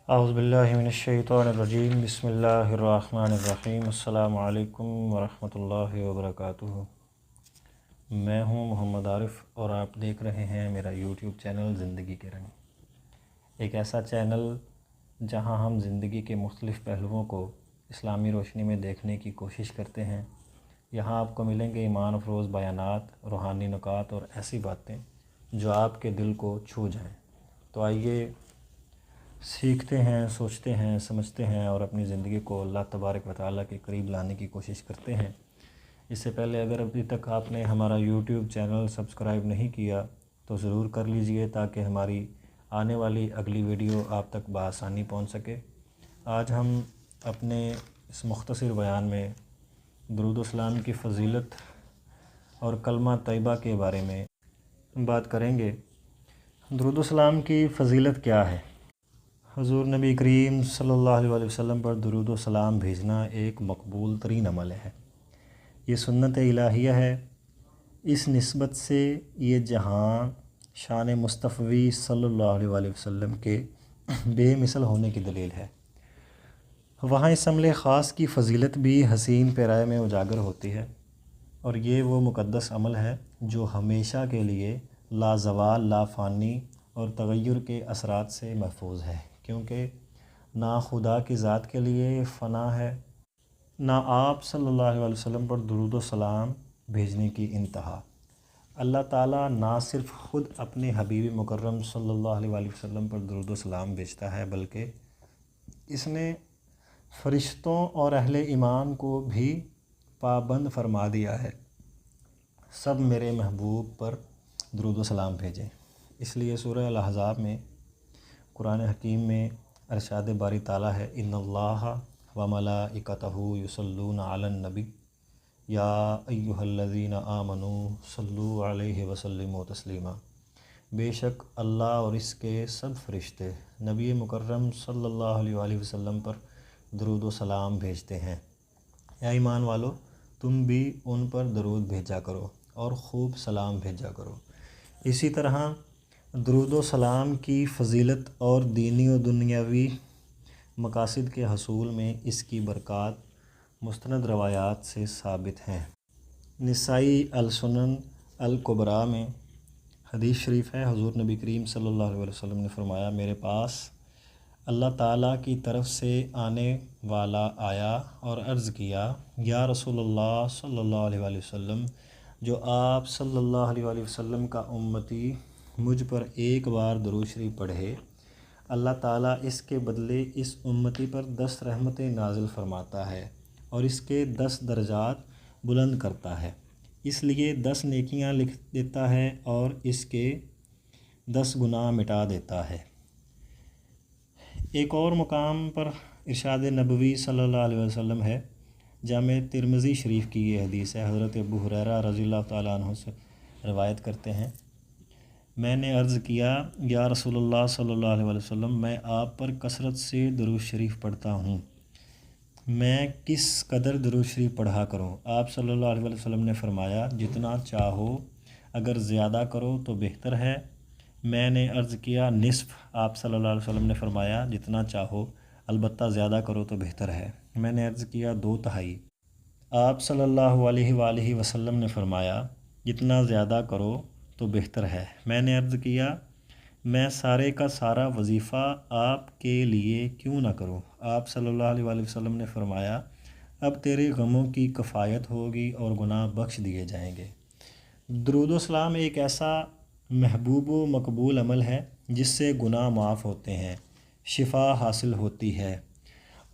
اعوذ باللہ من الشیطان الرجیم، بسم اللہ الرحمن الرحیم، السلام علیکم ورحمۃ اللہ وبرکاتہ۔ میں ہوں محمد عارف اور آپ دیکھ رہے ہیں میرا یوٹیوب چینل زندگی کے رنگ، ایک ایسا چینل جہاں ہم زندگی کے مختلف پہلوؤں کو اسلامی روشنی میں دیکھنے کی کوشش کرتے ہیں۔ یہاں آپ کو ملیں گے ایمان افروز بیانات، روحانی نکات اور ایسی باتیں جو آپ کے دل کو چھو جائیں۔ تو آئیے سیکھتے ہیں، سوچتے ہیں، سمجھتے ہیں اور اپنی زندگی کو اللہ تبارک و تعالیٰ کے قریب لانے کی کوشش کرتے ہیں۔ اس سے پہلے اگر ابھی تک آپ نے ہمارا یوٹیوب چینل سبسکرائب نہیں کیا تو ضرور کر لیجئے تاکہ ہماری آنے والی اگلی ویڈیو آپ تک بآسانی پہنچ سکے۔ آج ہم اپنے اس مختصر بیان میں درود و سلام کی فضیلت اور کلمہ طیبہ کے بارے میں بات کریں گے۔ درود و سلام کی فضیلت کیا ہے؟ حضور نبی کریم صلی اللہ علیہ وسلم پر درود و سلام بھیجنا ایک مقبول ترین عمل ہے۔ یہ سنت الہیہ ہے۔ اس نسبت سے یہ جہاں شان مصطفی صلی اللہ علیہ وسلم کے بے مثل ہونے کی دلیل ہے، وہاں اس عمل خاص کی فضیلت بھی حسین پیرائے میں اجاگر ہوتی ہے، اور یہ وہ مقدس عمل ہے جو ہمیشہ کے لیے لازوال، لافانی اور تغیر کے اثرات سے محفوظ ہے، کیونکہ نہ خدا کی ذات کے لیے فنا ہے، نہ آپ صلی اللہ علیہ وسلم پر درود و سلام بھیجنے کی انتہا۔ اللہ تعالیٰ نہ صرف خود اپنے حبیب مکرم صلی اللہ علیہ وسلم پر درود و سلام بھیجتا ہے، بلکہ اس نے فرشتوں اور اہل ایمان کو بھی پابند فرما دیا ہے، سب میرے محبوب پر درود و سلام بھیجیں۔ اس لیے سورہ الاحزاب میں قرآن حکیم میں ارشاد باری تعالیٰ ہے، ان اللہ و ملائکتہ یصلون علی النبی یا ایھا الذین آمنوا صلوا علیہ وسلموا تسلیما۔ بے شک اللہ اور اس کے سب فرشتے نبی مکرم صلی اللہ علیہ وسلم پر درود و سلام بھیجتے ہیں۔ اے ایمان والو، تم بھی ان پر درود بھیجا کرو اور خوب سلام بھیجا کرو۔ اسی طرح درود و سلام کی فضیلت اور دینی و دنیاوی مقاصد کے حصول میں اس کی برکات مستند روایات سے ثابت ہیں۔ نسائی السنن الکبریٰ میں حدیث شریف ہے، حضور نبی کریم صلی اللہ علیہ وسلم نے فرمایا، میرے پاس اللہ تعالیٰ کی طرف سے آنے والا آیا اور عرض کیا، یا رسول اللہ صلی اللہ علیہ وسلم، جو آپ صلی اللہ علیہ وسلم کا امتی مجھ پر ایک بار درود شریف پڑھے، اللہ تعالیٰ اس کے بدلے اس امتی پر 10 رحمتیں نازل فرماتا ہے اور اس کے 10 درجات بلند کرتا ہے، اس لیے 10 نیکیاں لکھ دیتا ہے اور اس کے 10 گناہ مٹا دیتا ہے۔ ایک اور مقام پر ارشاد نبوی صلی اللہ علیہ وسلم ہے، جامع ترمذی شریف کی یہ حدیث ہے، حضرت ابو ہریرہ رضی اللہ تعالیٰ عنہ سے روایت کرتے ہیں، میں نے عرض کیا، یا رسول اللہ صلی اللہ علیہ وسلم، میں آپ پر کثرت سے درود شریف پڑھتا ہوں، میں کس قدر درود شریف پڑھا کروں؟ آپ صلی اللہ علیہ وسلم نے فرمایا، جتنا چاہو، اگر زیادہ کرو تو بہتر ہے۔ میں نے عرض کیا، نصف؟ آپ صلی اللہ علیہ وسلم نے فرمایا، جتنا چاہو، البتہ زیادہ کرو تو بہتر ہے۔ میں نے عرض کیا، 2/3؟ آپ صلی اللہ علیہ وآلہ وسلم نے فرمایا، جتنا زیادہ کرو تو بہتر ہے۔ میں نے عرض کیا، میں سارے کا سارا وظیفہ آپ کے لیے کیوں نہ کروں؟ آپ صلی اللہ علیہ وآلہ وسلم نے فرمایا، اب تیرے غموں کی کفایت ہوگی اور گناہ بخش دیے جائیں گے۔ درود و سلام ایک ایسا محبوب و مقبول عمل ہے جس سے گناہ معاف ہوتے ہیں، شفا حاصل ہوتی ہے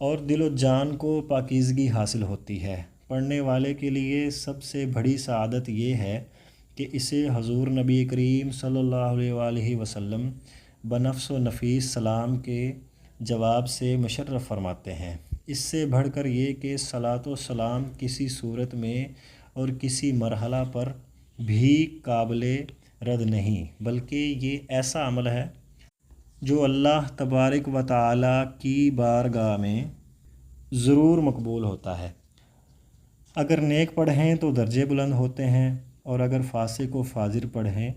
اور دل و جان کو پاکیزگی حاصل ہوتی ہے۔ پڑھنے والے کے لیے سب سے بڑی سعادت یہ ہے کہ اسے حضور نبی کریم صلی اللہ علیہ وآلہ وسلم بنفس و نفیس سلام کے جواب سے مشرف فرماتے ہیں۔ اس سے بڑھ کر یہ کہ صلاۃ و سلام کسی صورت میں اور کسی مرحلہ پر بھی قابل رد نہیں، بلکہ یہ ایسا عمل ہے جو اللہ تبارک و تعالیٰ کی بارگاہ میں ضرور مقبول ہوتا ہے۔ اگر نیک پڑھیں تو درجے بلند ہوتے ہیں، اور اگر فاسق و فاجر پڑھیں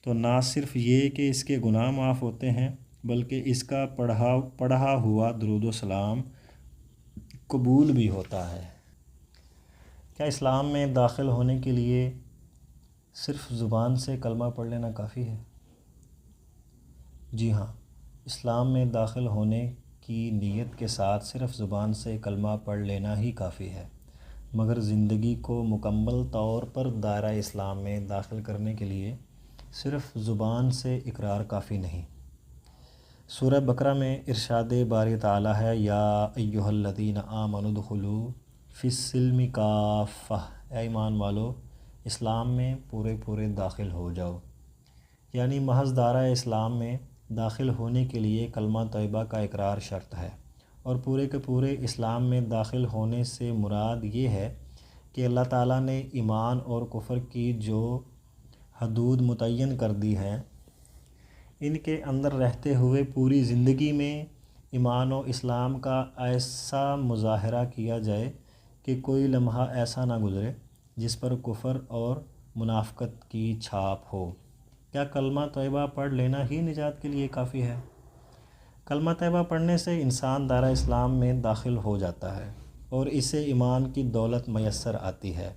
تو نہ صرف یہ کہ اس کے گناہ معاف ہوتے ہیں بلکہ اس کا پڑھا ہوا درود و سلام قبول بھی ہوتا ہے۔ کیا اسلام میں داخل ہونے کے لیے صرف زبان سے کلمہ پڑھ لینا کافی ہے؟ جی ہاں، اسلام میں داخل ہونے کی نیت کے ساتھ صرف زبان سے کلمہ پڑھ لینا ہی کافی ہے، مگر زندگی کو مکمل طور پر دائرہ اسلام میں داخل کرنے کے لیے صرف زبان سے اقرار کافی نہیں۔ سورہ بقرہ میں ارشاد باری تعالیٰ ہے، یا ایھا الذین آمنوا ادخلوا فی السلم کافہ، اے ایمان والو اسلام میں پورے داخل ہو جاؤ۔ یعنی محض دائرہ اسلام میں داخل ہونے کے لیے کلمہ طیبہ کا اقرار شرط ہے، اور پورے کے پورے اسلام میں داخل ہونے سے مراد یہ ہے کہ اللہ تعالیٰ نے ایمان اور کفر کی جو حدود متعین کر دی ہیں، ان کے اندر رہتے ہوئے پوری زندگی میں ایمان و اسلام کا ایسا مظاہرہ کیا جائے کہ کوئی لمحہ ایسا نہ گزرے جس پر کفر اور منافقت کی چھاپ ہو۔ کیا کلمہ طیبہ پڑھ لینا ہی نجات کے لیے کافی ہے؟ کلمہ طیبہ پڑھنے سے انسان دائرہ اسلام میں داخل ہو جاتا ہے اور اسے ایمان کی دولت میسر آتی ہے۔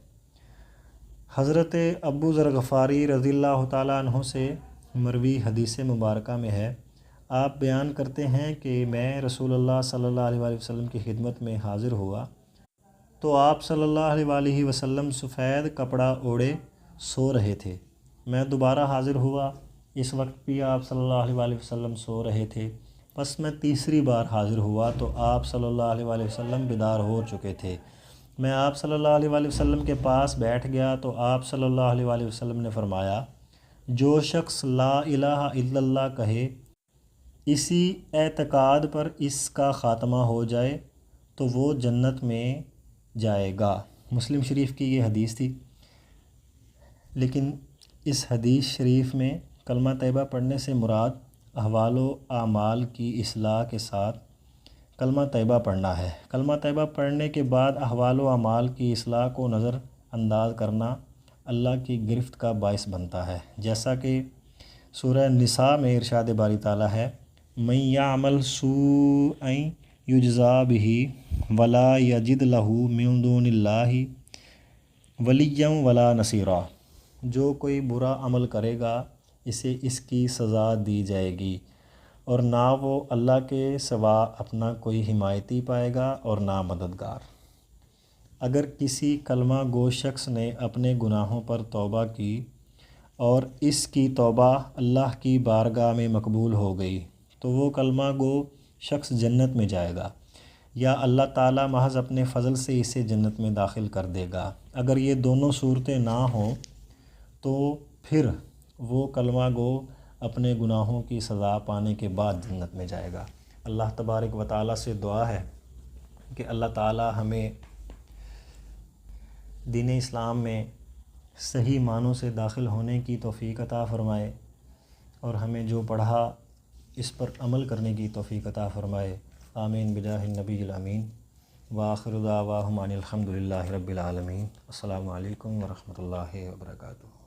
حضرت ابو ذر غفاری رضی اللہ تعالیٰ عنہ سے مروی حدیث مبارکہ میں ہے، آپ بیان کرتے ہیں کہ میں رسول اللہ صلی اللہ علیہ وآلہ وسلم کی خدمت میں حاضر ہوا تو آپ صلی اللہ علیہ وآلہ وسلم سفید کپڑا اوڑھے سو رہے تھے۔ میں دوبارہ حاضر ہوا، اس وقت بھی آپ صلی اللہ علیہ وآلہ وسلم سو رہے تھے۔ پس میں تیسری بار حاضر ہوا تو آپ صلی اللہ علیہ وآلہ وسلم بیدار ہو چکے تھے۔ میں آپ صلی اللہ علیہ وآلہ وسلم کے پاس بیٹھ گیا تو آپ صلی اللہ علیہ وآلہ وسلم نے فرمایا، جو شخص لا الہ الا اللہ کہے، اسی اعتقاد پر اس کا خاتمہ ہو جائے تو وہ جنت میں جائے گا۔ مسلم شریف کی یہ حدیث تھی۔ لیکن اس حدیث شریف میں کلمہ طیبہ پڑھنے سے مراد احوال و اعمال کی اصلاح کے ساتھ کلمہ طیبہ پڑھنا ہے۔ کلمہ طیبہ پڑھنے کے بعد احوال و اعمال کی اصلاح کو نظر انداز کرنا اللہ کی گرفت کا باعث بنتا ہے، جیسا کہ سورہ نساء میں ارشاد باری تعالیٰ ہے، من یعمل سوءا یجزا بہ ولا یجد لہ من دون اللہ ولیا ولا نصیرا، جو کوئی برا عمل کرے گا اسے اس کی سزا دی جائے گی، اور نہ وہ اللہ کے سوا اپنا کوئی حمایتی پائے گا اور نہ مددگار۔ اگر کسی کلمہ گو شخص نے اپنے گناہوں پر توبہ کی اور اس کی توبہ اللہ کی بارگاہ میں مقبول ہو گئی تو وہ کلمہ گو شخص جنت میں جائے گا، یا اللہ تعالیٰ محض اپنے فضل سے اسے جنت میں داخل کر دے گا۔ اگر یہ دونوں صورتیں نہ ہوں تو پھر وہ کلمہ گو اپنے گناہوں کی سزا پانے کے بعد جنت میں جائے گا۔ اللہ تبارک و تعالیٰ سے دعا ہے کہ اللہ تعالیٰ ہمیں دین اسلام میں صحیح معنوں سے داخل ہونے کی توفیق عطا فرمائے، اور ہمیں جو پڑھا اس پر عمل کرنے کی توفیق عطا فرمائے۔ آمین بجاہ النبی الامین، وآخر دعواہم ان الحمد للہ رب العالمین۔ السلام علیکم ورحمۃ اللہ وبرکاتہ۔